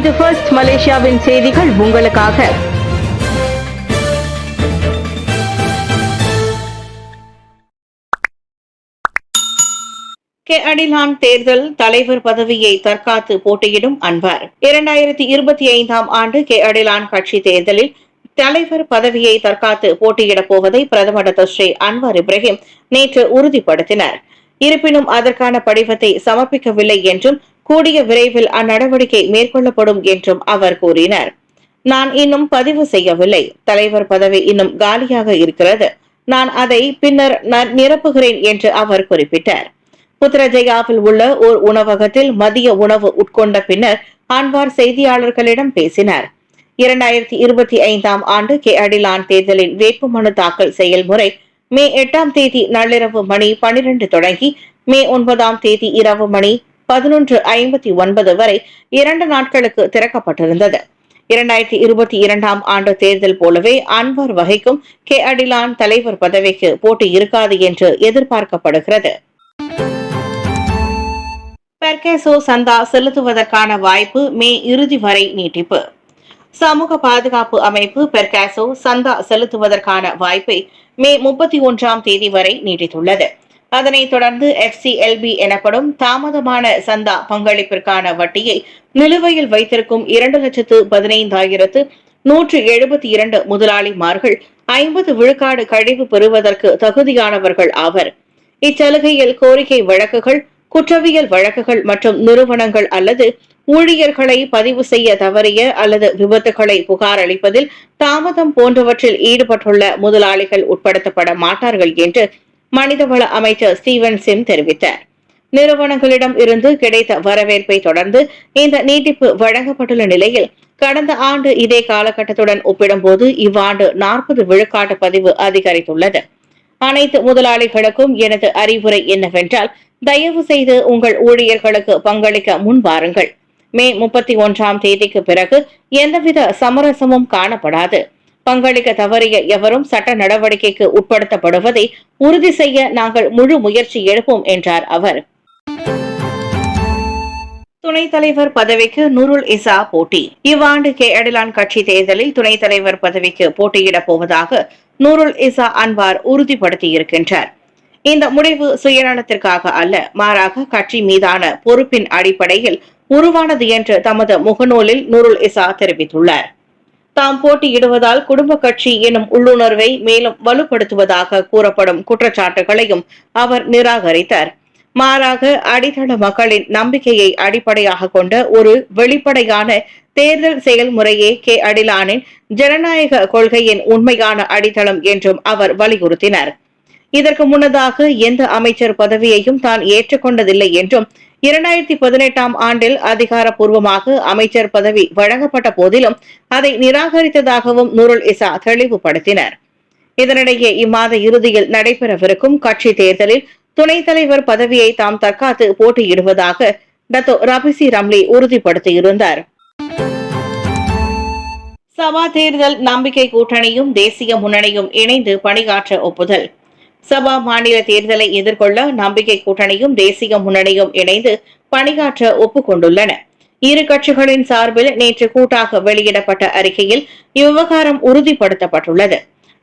இது ஃபர்ஸ்ட் மலேசியாவின் செய்திகள் உங்களுக்காக. கெஅடிலான் தேர்தல் தலைவர் பதவியை தற்காத்து போட்டியிடும் அன்வார். 2025 ஆண்டு கெஅடிலான் கட்சி தேர்தலில் தலைவர் பதவியை தற்காத்து போட்டியிடப் போவதை பிரதமர் டாக்டர் ஸ்ரீ அன்வார் இப்ராஹிம் நேற்று உறுதிப்படுத்தினார். இருப்பினும் அதற்கான படிவத்தை சமர்ப்பிக்கவில்லை என்றும் கூடிய விரைவில் அந்நடவடிக்கை மேற்கொள்ளப்படும் என்றும் அவர் கூறினார். நான் இன்னும் பதிவு செய்யவில்லை. தலைவர் பதவி இன்னும் காலியாக இருக்கிறது. நான் அதை பின்னர் நிரப்புகிறேன் என்று அவர் குறிப்பிட்டார். புத்ரஜயாவில் உள்ள ஓர் உணவகத்தில் மதிய உணவு உட்கொண்ட பின்னர் அன்வார் செய்தியாளர்களிடம் பேசினார். 2025 ஆண்டு கெஅடிலான் தேர்தலின் வேட்புமனு தாக்கல் செயல்முறை மே 8 தேதி நள்ளிரவு மணி 12 தொடங்கி மே 9 இரவு மணி 11:59 வரை 2 நாட்களுக்கு திறக்கப்பட்டிருந்தது. 2022 ஆண்டு தேர்தல் போலவே அன்வார் வகிக்கும் கெஅடிலான் தலைவர் பதவிக்கு போட்டி இருக்காது என்று எதிர்பார்க்கப்படுகிறது. பெர்கேசோ சந்தா செலுத்துவதற்கான வாய்ப்பு மே இறுதி வரை நீட்டிப்பு. சமூக பாதுகாப்பு அமைப்பு பெர்கேசோ சந்தா செலுத்துவதற்கான வாய்ப்பை மே 31 தேதி வரை நீட்டித்துள்ளது. அதனைத் தொடர்ந்து FCLB எனப்படும் தாமதமான சந்தா பங்களிப்பிற்கான வட்டியை நிலுவையில் வைத்திருக்கும் 2,15,172 முதலாளிமார்கள் 50 விழுக்காடு கழிவு பெறுவதற்கு தகுதியானவர்கள் ஆவர். இச்சலுகையில் கோரிக்கை வழக்குகள், குற்றவியல் வழக்குகள் மற்றும் நிறுவனங்கள் அல்லது ஊழியர்களை பதிவு செய்ய தவறிய அல்லது விபத்துகளை புகார் அளிப்பதில் தாமதம் போன்றவற்றில் ஈடுபட்டுள்ள முதலாளிகள் உட்படுத்தப்பட மாட்டார்கள் என்று மனிதவள அமைச்சர் ஸ்டீவன் சிம் தெரிவித்தார். நிறுவனங்களிடம் இருந்து கிடைத்த வரவேற்பை தொடர்ந்து இந்த நீட்டிப்பு வழங்கப்பட்டுள்ள நிலையில் கடந்த ஆண்டு இதே காலகட்டத்துடன் ஒப்பிடும்போது இவ்வாண்டு 40 விழுக்காட்டு பதிவு அதிகரித்துள்ளது. அனைத்து முதலாளிகளுக்கும் எனது அறிவுரை என்னவென்றால், தயவு செய்து உங்கள் ஊழியர்களுக்கு பங்களிக்க முன் வாருங்கள். மே 31 தேதிக்கு பிறகு எந்தவித சமரசமும் காணப்படாது. பங்களிக்க தவறிய எவரும் சட்ட நடவடிக்கைக்கு உட்படுத்தப்படுவதை உறுதி செய்ய நாங்கள் முழு முயற்சி எடுப்போம் என்றார் அவர். துணைத் தலைவர் பதவிக்கு நூருல் இசா போட்டி. இவ்வாண்டு கெஅடிலான் கட்சி தேர்தலில் துணைத் தலைவர் பதவிக்கு போட்டியிடப் போவதாக நூருல் இசா அன்வார் உறுதிப்படுத்தியிருக்கின்றார். இந்த முடிவு சுயநலத்திற்காக அல்ல, மாறாக கட்சி மீதான பொறுப்பின் அடிப்படையில் உருவானது என்று தமது முகநூலில் நூருல் இசா தெரிவித்துள்ளார். தாம் போட்டியிடுவதால் குடும்ப கட்சி எனும் உள்ளுணர்வை மேலும் வலுப்படுத்துவதாக கூறப்படும் குற்றச்சாட்டுகளையும் அவர் நிராகரித்தார். மாறாக அடித்தள மக்களின் நம்பிக்கையை அடிப்படையாக கொண்ட ஒரு வெளிப்படையான தேர்தல் செயல்முறையே கெஅடிலானின் ஜனநாயக கொள்கையின் உண்மையான அடித்தளம் என்றும் அவர் வலியுறுத்தினார். இதற்கு முன்னதாக எந்த அமைச்சர் பதவியையும் தான் ஏற்றுக்கொண்டதில்லை என்றும் 2018 ஆண்டில் அதிகாரப்பூர்வமாக அமைச்சர் பதவி வழங்கப்பட்ட போதிலும் அதை நிராகரித்ததாகவும் நூருல் இசா தெளிவுபடுத்தினர். இதனிடையே இம்மாத இறுதியில் நடைபெறவிருக்கும் கட்சி தேர்தலில் துணைத் தலைவர் பதவியை தாம் தற்காத்து போட்டியிடுவதாக டத்தோ ரபிசி ரம்லி உறுதிப்படுத்தியிருந்தார். சபா தேர்தல் நம்பிக்கை கூட்டணியும் தேசிய முன்னணியும் இணைந்து பணியாற்ற ஒப்புதல். சபா மாநில தேர்தலை எதிர்கொள்ள நம்பிக்கை கூட்டணியும் தேசிய முன்னணியும் இணைந்து பணியாற்ற ஒப்புக்கொண்டுள்ளன. இரு கட்சிகளின் சார்பில் நேற்று கூட்டாக வெளியிடப்பட்ட அறிக்கையில் இவ்விவகாரம் உறுதிப்படுத்தப்பட்டுள்ளது.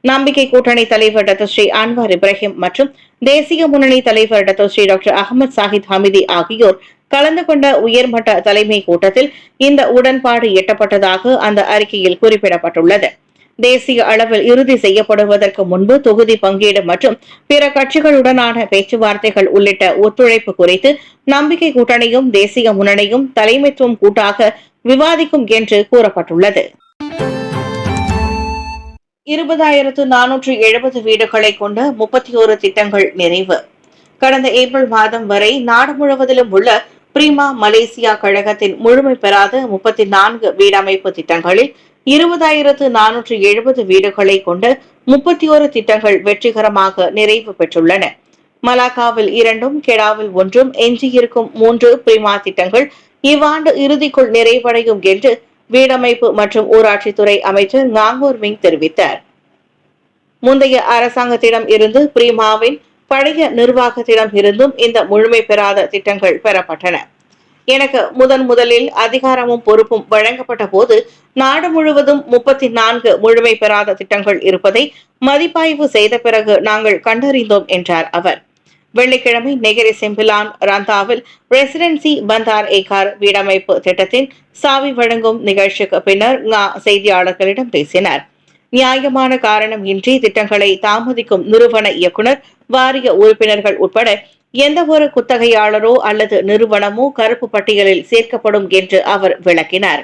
நம்பிக்கை கூட்டணி தலைவர் டாக்டர் ஸ்ரீ அன்வார் இப்ராஹிம் மற்றும் தேசிய முன்னணி தலைவர் doctor Sri doctor Ahmad Zahid Hamidi ஆகியோர் கலந்து கொண்ட உயர்மட்ட தலைமை கூட்டத்தில் இந்த உடன்பாடு எட்டப்பட்டதாக அந்த அறிக்கையில் குறிப்பிடப்பட்டுள்ளது. தேசிய அளவில் இறுதி செய்யப்படுவதற்கு முன்பு தொகுதி பங்கீடு மற்றும் பிற கட்சிகளுடனான பேச்சுவார்த்தைகள் உள்ளிட்ட ஒத்துழைப்பு குறித்து நம்பிக்கை கூட்டணியும் தேசிய முன்னணியும் தலைமைத்துவம் கூட்டாக விவாதிக்கும் என்று கூறப்பட்டுள்ளது. 20,470 வீடுகளை கொண்ட 31 திட்டங்கள் நிறைவு. கடந்த ஏப்ரல் மாதம் வரை நாடு முழுவதிலும் உள்ள பிரீமா மலேசியா கழகத்தின் முழுமை பெறாத 34 வீடமைப்பு திட்டங்களில் 20,470 வீடுகளை கொண்ட 31 திட்டங்கள் வெற்றிகரமாக நிறைவு பெற்றுள்ளன. மலாக்காவில் 2, கெடாவில் 1, எஞ்சியிருக்கும் 3 பிரீமா திட்டங்கள் இவ்வாண்டு இறுதிக்குள் நிறைவடையும் என்று வீடமைப்பு மற்றும் ஊராட்சித்துறை அமைச்சர் நாங்கூர் மிங் தெரிவித்தார். முந்தைய அரசாங்கத்திடம் இருந்து பிரீமாவின் பழைய நிர்வாகத்திடம் இருந்தும் இந்த முழுமை பெறாத திட்டங்கள் பெறப்பட்டன. எனக்கு முதலில் அதிகாரமும் பொறுப்பும் வழங்கப்பட்ட போது நாடு முழுவதும் 34 முழுமை பெறாத திட்டங்கள் இருப்பதை மதிப்பாய்வு செய்த பிறகு நாங்கள் கண்டறிந்தோம் என்றார் அவர். வெள்ளிக்கிழமை நெகிரி செம்பிலான் ரந்தாவில் ரெசிடென்சி பந்தார் ஏகார் வீடமைப்பு திட்டத்தின் சாவி வழங்கும் நிகழ்ச்சிக்கு பின்னர் செய்தியாளர்களிடம் பேசினார். நியாயமான காரணம் இன்றி திட்டங்களை தாமதிக்கும் நிறுவன இயக்குநர், வாரிய உறுப்பினர்கள் உட்பட எந்த ஒரு குத்தகையாளரோ அல்லது நிறுவனமோ கருப்பு பட்டியலில் சேர்க்கப்படும் என்று அவர் விளக்கினார்.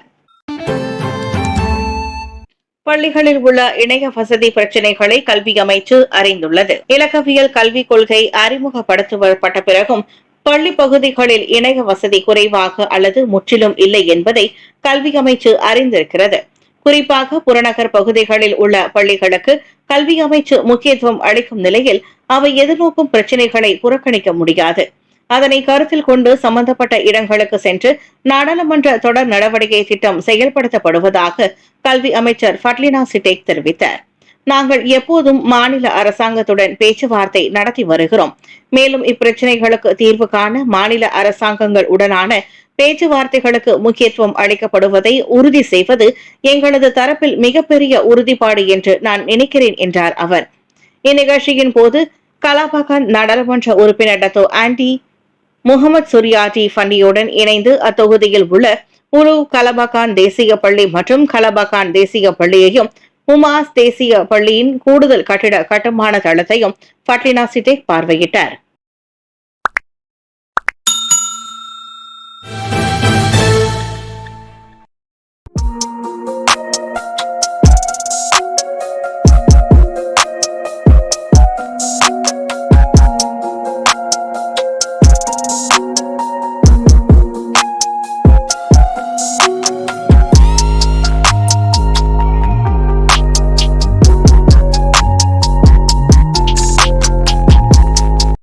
பள்ளிகளில் உள்ள இணைய வசதி பிரச்சினைகளை கல்வி அமைச்சு அறிந்துள்ளது. இலக்கவியல் கல்விக் கொள்கை அறிமுகப்படுத்தப்பட்ட பிறகும் பள்ளி பகுதிகளில் இணைய வசதி குறைவாக அல்லது முற்றிலும் இல்லை என்பதை கல்வி அமைச்சு அறிந்திருக்கிறது. குறிப்பாக புறநகர் பகுதிகளில் உள்ள பள்ளிகளுக்கு கல்வி அமைச்சு முக்கியத்துவம் அளிக்கும் நிலையில் அவை எதிர்நோக்கும் பிரச்சினைகளை புறக்கணிக்க முடியாது. அதனை கருத்தில் கொண்டு சம்பந்தப்பட்ட இடங்களுக்கு சென்று நாடாளுமன்ற தொடர் நடவடிக்கை திட்டம் செயல்படுத்தப்படுவதாக கல்வி அமைச்சர் ஃபட்லினா சிட்டேக் தெரிவித்தார். நாங்கள் எப்போதும் மாநில அரசாங்கத்துடன் பேச்சுவார்த்தை நடத்தி வருகிறோம். மேலும் இப்பிரச்சினைகளுக்கு தீர்வு காண மாநில அரசாங்கங்கள் உடனான பேச்சுவார்த்தைகளுக்கு முக்கியத்துவம் அளிக்கப்படுவதை உறுதி செய்வது எங்களது தரப்பில் மிகப்பெரிய உறுதிப்பாடு என்று நான் நினைக்கிறேன் என்றார் அவர். இந்நிகழ்ச்சியின் போது கலாபாகான் நாடாளுமன்ற உறுப்பினர் டத்தோ ஆண்டி முகமது சுரியாட்டி ஃபண்டியுடன் இணைந்து அத்தொகுதியில் உள்ள உரு கலபாகான் தேசிய பள்ளி மற்றும் கலபாகான் தேசிய பள்ளியையும் உமாஸ் தேசிய பள்ளியின் கூடுதல் கட்டிட கட்டுமான தளத்தையும் ஃபட்லினா சிட்டேக் பார்வையிட்டார்.